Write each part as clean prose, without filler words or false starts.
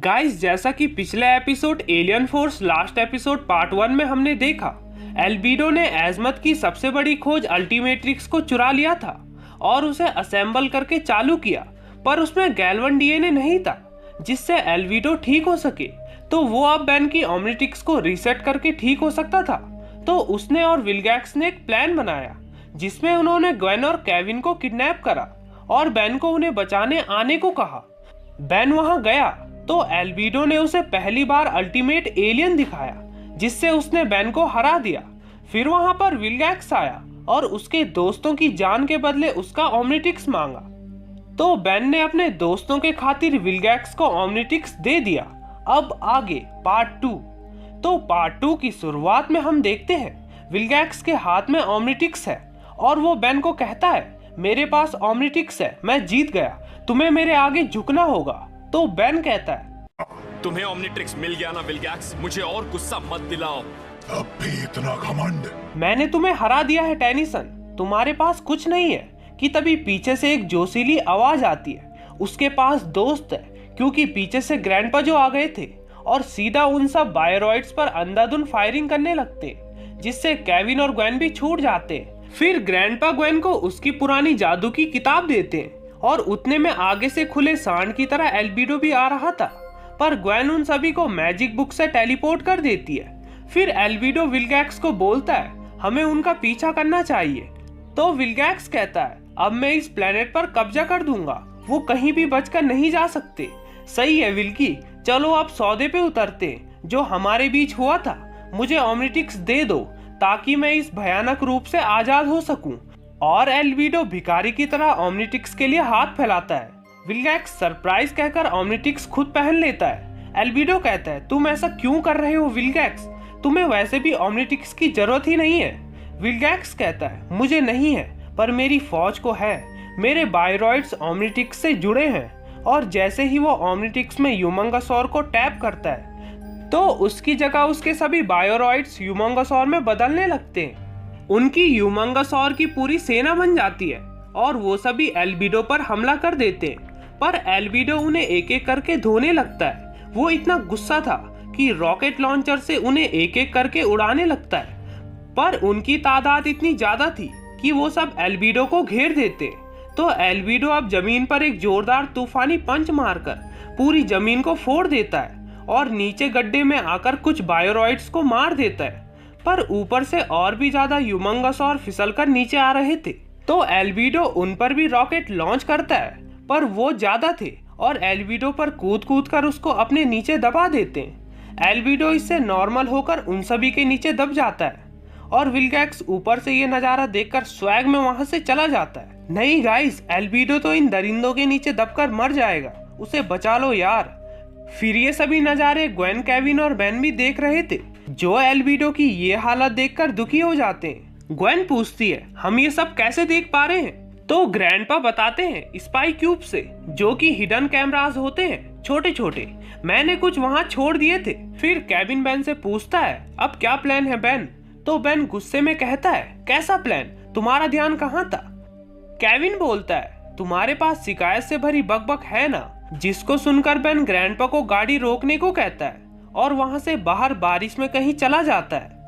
Guys, जैसा कि पिछले episode alien force last episode part 1 में हमने देखा, एल्बिडो ने एजमत की सबसे बड़ी खोज अल्टीमेट्रिक्स को चुरा लिया था और उसे असेंबल करके चालू किया, पर उसमें गैल्वन डीएनए नहीं था जिससे एल्बिडो ठीक हो सके। तो वो अब बेन की ओमनिट्रिक्स को रीसेट करके ठीक हो सकता था। तो उसने और विलगैक्स ने एक प्लान बनाया जिसमें उन्होंने ग्वेन और केविन को किडनैप करा और बेन को उन्हें बचाने आने को कहा। बेन वहां गया तो एल्बिडो ने उसे पहली बार अल्टीमेट एलियन दिखाया जिससे उसने बेन को हरा दिया। फिर वहां पर विलगैक्स आया और उसके दोस्तों की जान के बदले उसका ओमनिट्रिक्स मांगा। तो बेन ने अपने दोस्तों के खातिर विलगैक्स को ओमनिट्रिक्स दे दिया। अब आगे पार्ट 2। तो पार्ट 2 की शुरुआत में हम देखते हैं विलगैक्स के हाथ में ओमनिट्रिक्स है और वो बेन को कहता है, मेरे पास ओमनिट्रिक्स है, मैं जीत गया, तुम्हें मेरे आगे झुकना होगा। तो बेन कहता है, तुम्हें ओमनिट्रिक्स मिल गया ना विलगैक्स, मुझे और गुस्सा मत दिलाओ। अब भी इतना घमंड। मैंने तुम्हें हरा दिया है टेनिसन, तुम्हारे पास कुछ नहीं है। कि तभी पीछे से एक जोशीली आवाज आती है, उसके पास दोस्त है, क्योंकि पीछे से ग्रैंडपा जो आ गए थे और सीधा उन सब बायोरॉइड्स पर अंधाधुंध फायरिंग करने लगते, जिससे केविन और ग्वेन भी छूट जाते। फिर ग्रैंडपा ग्वेन को उसकी पुरानी जादू की किताब देते और उतने में आगे से खुले सांड की तरह एल्बिडो भी आ रहा था, पर ग्वेन उन सभी को मैजिक बुक से टेलीपोर्ट कर देती है। फिर एल्बिडो विलगैक्स को बोलता है, हमें उनका पीछा करना चाहिए। तो विलगैक्स कहता है, अब मैं इस प्लेनेट पर कब्जा कर दूंगा, वो कहीं भी बचकर नहीं जा सकते। सही है विल्की, चलो अब सौदे पे उतरते, जो हमारे बीच हुआ था। मुझे ओमनिट्रिक्स दे दो ताकि मैं इस भयानक रूप से आजाद हो सकूं। और एल्बिडो भिखारी की तरह ओमनिट्रिक्स के लिए हाथ फैलाता है। विलगैक्स सरप्राइज कहकर ओमनिट्रिक्स खुद पहन लेता है। एल्बिडो कहता है, तुम ऐसा क्यों कर रहे हो विलगैक्स, तुम्हें वैसे भी ओमनिट्रिक्स की जरूरत ही नहीं है। विलगैक्स कहता है, मुझे नहीं है, पर मेरी फौज को है। मेरे बायोरॉइड्स ओमनिट्रिक्स से जुड़े हैं और जैसे ही वो ओमनिट्रिक्स में यूमंगसौर को टैप करता है तो उसकी जगह उसके सभी बायोरॉइड्स यूमंगसौर में बदलने लगते हैं। उनकी यूमंगसौर की पूरी सेना बन जाती है और वो सभी एल्बिडो पर हमला कर देते हैं, पर एल्बिडो उन्हें एक एक करके धोने लगता है। वो इतना गुस्सा था कि रॉकेट लॉन्चर से उन्हें एक एक करके उड़ाने लगता है, पर उनकी तादाद इतनी ज्यादा थी कि वो सब एल्बिडो को घेर देते। तो एल्बिडो अब जमीन पर एक जोरदार तूफानी पंच मारकर पूरी जमीन को फोड़ देता है और नीचे गड्ढे में आकर कुछ बायोरॉइड्स को मार देता है, पर ऊपर से और भी ज्यादा यूमंगसौर फिसलकर नीचे आ रहे थे। तो एल्बिडो उन पर भी रॉकेट लॉन्च करता है, पर वो ज्यादा थे और एल्बिडो पर कूद कूद कर उसको अपने नीचे दबा देते हैं। एल्बिडो इससे नॉर्मल होकर उन सभी के नीचे दब जाता है और विलगैक्स ऊपर से ये नजारा देखकर स्वैग में वहां से चला जाता है। नहीं गाइस, एल्बिडो तो इन दरिंदों के नीचे दबकर मर जाएगा, उसे बचा लो यार। फिर ये सभी नजारे ग्वेन, केविन और बेन भी देख रहे थे, जो एल्बिडो की ये हालत देखकर दुखी हो जाते हैं। ग्वेन पूछती है, हम ये सब कैसे देख पा रहे हैं? तो ग्रैंडपा बताते हैं, स्पाई क्यूब से, जो कि हिडन कैमरास होते हैं छोटे छोटे, मैंने कुछ वहां छोड़ दिए थे। फिर केविन बेन से पूछता है, अब क्या प्लान है बेन? तो बेन गुस्से में कहता है, कैसा प्लान, तुम्हारा ध्यान कहाँ था? केविन बोलता है, तुम्हारे पास शिकायत से भरी बकबक है ना? जिसको सुनकर बेन ग्रैंडपा को गाड़ी रोकने को कहता है और वहां से बाहर बारिश में कहीं चला जाता है।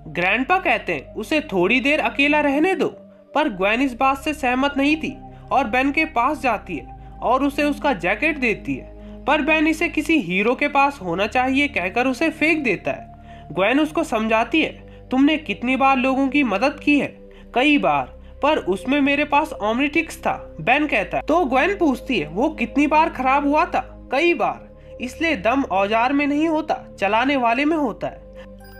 ग्रैंडपा कहते हैं, उसे थोड़ी देर अकेला रहने दो, पर ग्वेन इस बात से सहमत नहीं थी और बेन के पास जाती है और उसे उसका जैकेट देती है, पर बेन इसे किसी हीरो के पास होना चाहिए कहकर उसे फेंक देता है। ग्वेन उसको समझाती है, तुमने कितनी बार लोगों की मदद की है? कई बार, पर उसमें मेरे पास ओमनिट्रिक्स था, बेन कहता है। तो ग्वेन पूछती है, वो कितनी बार खराब हुआ था? कई बार, इसलिए दम औजार में नहीं होता, चलाने वाले में होता है।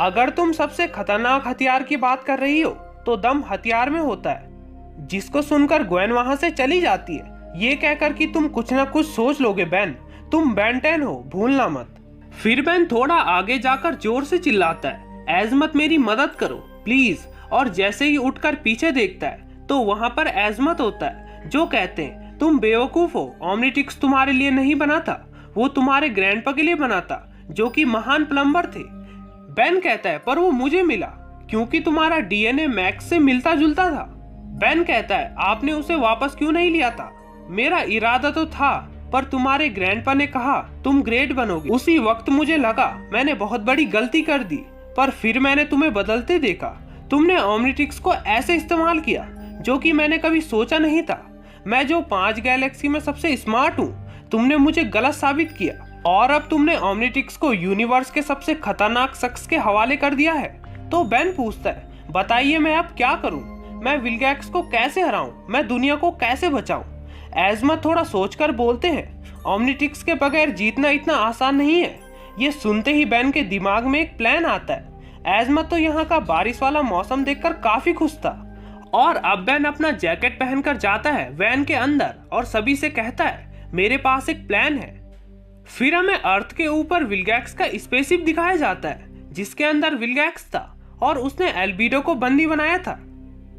अगर तुम सबसे खतरनाक हथियार की बात कर रही हो तो दम हथियार में होता है। जिसको सुनकर ग्वेन वहां से चली जाती है, ये कहकर कि तुम कुछ ना कुछ सोच लोगे बेन, तुम बेन 10 हो, भूलना मत। फिर बेन थोड़ा आगे जाकर जोर से चिल्लाता है, एजमत मेरी मदद करो प्लीज। और जैसे ही उठकर पीछे देखता है तो वहां पर एजमत होता है, जो कहते हैं, तुम बेवकूफ हो, ओमनिट्रिक्स तुम्हारे लिए नहीं बना था, वो तुम्हारे ग्रैंडपा के लिए बना था, जो कि महान प्लम्बर थे। बेन कहता है, पर वो मुझे मिला क्योंकि तुम्हारा डीएनए मैक्स से मिलता जुलता था। बेन कहता है, आपने उसे वापस क्यों नहीं लिया था? मेरा इरादा तो था पर तुम्हारे ग्रैंडपा ने कहा तुम ग्रेट बनोगे। उसी वक्त मुझे लगा मैंने बहुत बड़ी गलती कर दी, पर फिर मैंने तुम्हें बदलते देखा। तुमने ओमनिट्रिक्स को ऐसे इस्तेमाल किया जो कि मैंने कभी सोचा नहीं था। मैं जो 5 गैलेक्सी में सबसे स्मार्ट हूँ, तुमने मुझे गलत साबित किया और अब तुमने ओमनिट्रिक्स को यूनिवर्स के सबसे खतरनाक शख्स के हवाले कर दिया है। तो बेन पूछता है, बताइए मैं अब क्या करूं? मैं विल्गैक्स को कैसे हराऊं? मैं दुनिया को कैसे बचाऊं? एज़मथ थोड़ा सोचकर बोलते हैं, ओमनिट्रिक्स के बगैर जीतना इतना आसान नहीं है। ये सुनते ही बेन के दिमाग में एक प्लान आता है। एज़मथ तो यहाँ का बारिश वाला मौसम देखकर काफी खुश था और अब बेन अपना जैकेट पहनकर जाता है वैन के अंदर और सभी से कहता है, मेरे पास एक प्लान है। फिर हमें अर्थ के ऊपर विल्गैक्स का स्पेसशिप दिखाया जाता है जिसके अंदर विल्गैक्स था और उसने एल्बिडो को बंदी बनाया था।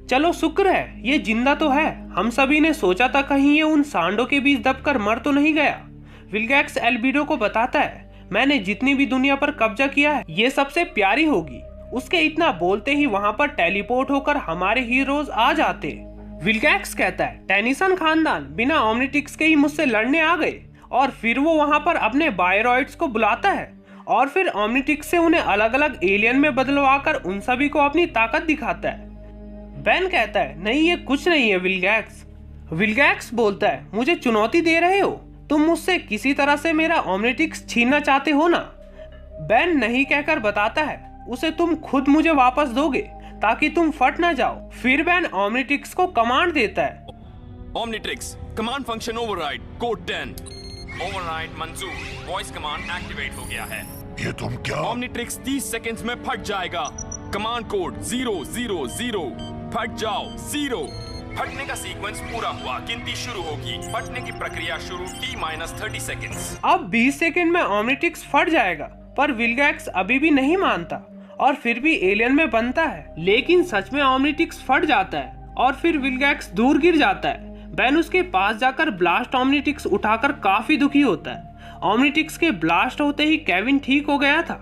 चलो शुक्र है ये जिंदा तो है। हम सभी ने सोचा था कहीं ये उन सांडों के बीच दबकर मर तो नहीं गया। विल्गैक्स एल्बिडो को बताता है, मैंने जितनी भी दुनिया पर कब्जा किया है ये सबसे प्यारी होगी। उसके इतना बोलते ही वहां पर टेलीपोर्ट होकर हमारे हीरोज आ जाते। विल्गैक्स कहता है, टेनिसन खानदान बिना ओमनिट्रिक्स के ही मुझसे लड़ने आ गए। और फिर वो वहां पर अपने बायरॉइड्स को बुलाता है और फिर ओमनिट्रिक्स से उन्हें अलग अलग एलियन में बदलवाकर उन सभी को अपनी ताकत दिखाता है। बेन कहता है, नहीं ये कुछ नहीं है विल्गैक्स। विल्गैक्स बोलता है, मुझे चुनौती दे रहे हो? तुम मुझसे किसी तरह से मेरा ओमनिट्रिक्स छीनना चाहते हो ना? बेन नहीं कहकर बताता है, उसे तुम खुद मुझे वापस दोगे ताकि तुम फट ना जाओ। फिर बेन ओमनिट्रिक्स को कमांड देता है, Omnitrix command function override code 10। Override मंजूर, वॉइस कमांड एक्टिवेट हो गया है। ये तुम क्या? ओमनिट्रिक्स 30 सेकंड्स में फट जाएगा। कमांड कोड 000, फट जाओ 0। फटने का सीक्वेंस पूरा हुआ, गिनती शुरू होगी। फटने की प्रक्रिया शुरू T-30 सेकंड्स। अब 20 सेकंड में ओमनिट्रिक्स फट जाएगा, पर विल्गैक्स अभी भी नहीं मानता और फिर भी एलियन में बनता है। लेकिन सच में ओमनिट्रिक्स फट जाता है और फिर विल्गैक्स दूर गिर जाता है। बेन उसके पास जाकर ब्लास्ट ओमनिट्रिक्स उठाकर काफी दुखी होता है। ओमनिट्रिक्स के ब्लास्ट होते ही केविन ठीक हो गया था,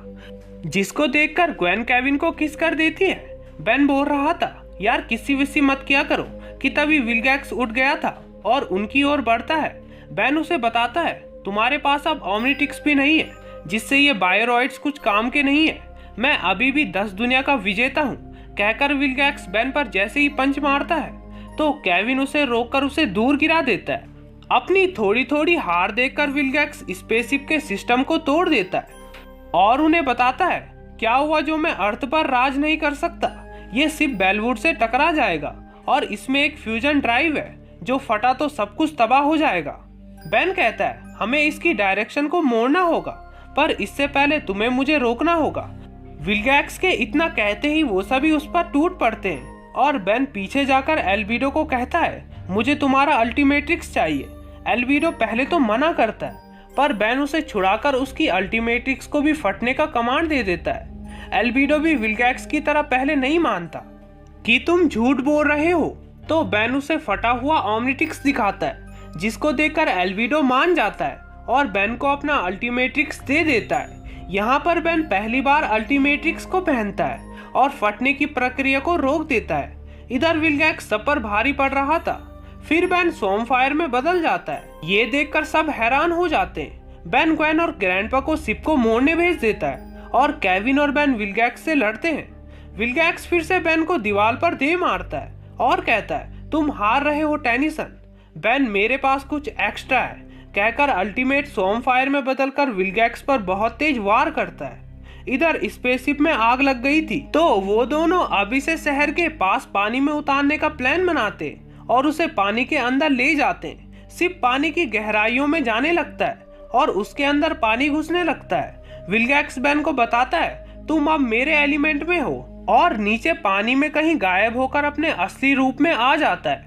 जिसको देखकर ग्वेन केविन को किस कर देती है। बेन बोल रहा था, यार किसी विसी मत किया करो, कि तभी विल्गैक्स उठ गया था और उनकी ओर बढ़ता है। बेन उसे बताता है, तुम्हारे पास अब ओमनिट्रिक्स भी नहीं है, जिससे ये बायरॉइड्स कुछ काम के नहीं है। मैं अभी भी 10 दुनिया का विजेता हूँ। कहकर विल्गैक्स बेन पर जैसे ही पंच मारता है तो केविन उसे रोककर उसे दूर गिरा देता है। अपनी थोड़ी थोड़ी हार देखकर विल्गैक्स स्पेसशिप के सिस्टम को तोड़ देता है और उन्हें बताता है, क्या हुआ जो मैं अर्थ पर राज नहीं कर सकता? ये शिप बेलवुड से टकरा जाएगा और इसमें एक फ्यूजन ड्राइव है, जो फटा तो सब कुछ तबाह हो जाएगा। बेन कहता है, हमें इसकी डायरेक्शन को मोड़ना होगा, पर इससे पहले तुम्हें मुझे रोकना होगा। विल्गैक्स के इतना कहते ही वो सभी उस पर टूट पड़ते हैं और बेन पीछे जाकर एल्बिडो को कहता है, मुझे तुम्हारा अल्टीमेट्रिक्स चाहिए। एल्बिडो पहले तो मना करता है, पर बेन उसे छुड़ाकर उसकी अल्टीमेट्रिक्स को भी फटने का कमांड दे देता है। एल्बिडो भी विल्गैक्स की तरह पहले नहीं मानता कि तुम झूठ बोल रहे हो, तो बेन उसे फटा हुआ ओमनिट्रिक्स दिखाता है, जिसको देखकर एल्बिडो मान जाता है और बेन को अपना अल्टीमेट्रिक्स दे देता है। यहाँ पर बेन पहली बार अल्टीमेट्रिक्स को पहनता है और फटने की प्रक्रिया को रोक देता है। इधर विल्गैक्स सब पर भारी पड़ रहा था। फिर बेन सोमफायर में बदल जाता है। ये देखकर सब हैरान हो जाते हैं। बेन ग्वेन और ग्रैंडपा को शिप को मोड़ने भेज देता है और केविन और बेन विल्गैक्स से लड़ते हैं। विल्गैक्स फिर से बेन को दीवार पर दे मारता है और कहता है, तुम हार रहे हो टेनिसन। बेन, मेरे पास कुछ एक्स्ट्रा है, कहकर अल्टीमेट सोमफायर में बदलकर विल्गैक्स पर बहुत तेज वार करता है। इधर स्पेसशिप में आग लग गई थी, तो वो दोनों अभी से शहर के पास पानी में उतारने का प्लान बनाते और उसे पानी के अंदर ले जाते हैं। शिप पानी की गहराइयों में जाने लगता है और उसके अंदर पानी घुसने लगता है। विल्गैक्स बेन को बताता है, तुम अब मेरे एलिमेंट में हो, और नीचे पानी में कहीं गायब होकर अपने असली रूप में आ जाता है।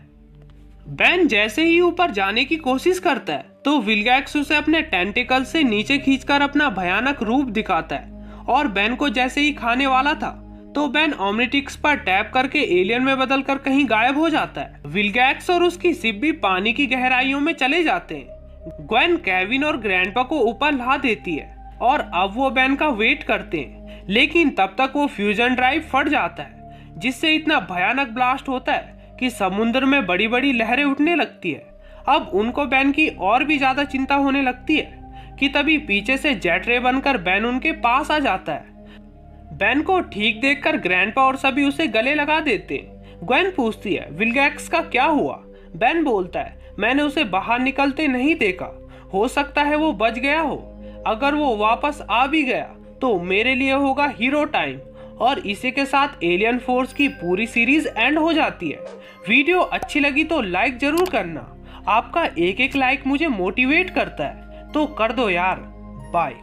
बेन जैसे ही ऊपर जाने की कोशिश करता है तो विल्गैक्स उसे अपने टेंटिकल से नीचे खींचकर अपना भयानक रूप दिखाता है और बेन को जैसे ही खाने वाला था तो बेन ओमनिट्रिक्स पर टैप करके एलियन में बदलकर कहीं गायब हो जाता है। विल्गैक्स और उसकी शिप भी पानी की गहराइयों में चले जाते हैं। ग्वेन केविन और ग्रैंडपा को ऊपर ला देती है और अब वो बेन का वेट करते हैं, लेकिन तब तक वो फ्यूजन ड्राइव फट जाता है, जिससे इतना भयानक ब्लास्ट होता है कि समुद्र में बड़ी बड़ी लहरें उठने लगती है। अब उनको बेन की और भी ज्यादा चिंता होने लगती है कि तभी पीछे से जेट रे बनकर बेन उनके पास आ जाता है। बेन को ठीक देखकर ग्रैंडपा और सभी उसे गले लगा देते। ग्वेन पूछती है विल्गैक्स का क्या हुआ। बेन बोलता है मैंने उसे बाहर निकलते नहीं देखा, हो सकता है वो बच गया हो। अगर वो वापस आ भी गया तो मेरे लिए होगा हीरो टाइम। और इसी के साथ एलियन फोर्स की पूरी सीरीज एंड हो जाती है। वीडियो अच्छी लगी तो लाइक जरूर करना, आपका एक एक लाइक मुझे मोटिवेट करता है, तो कर दो यार। बाय।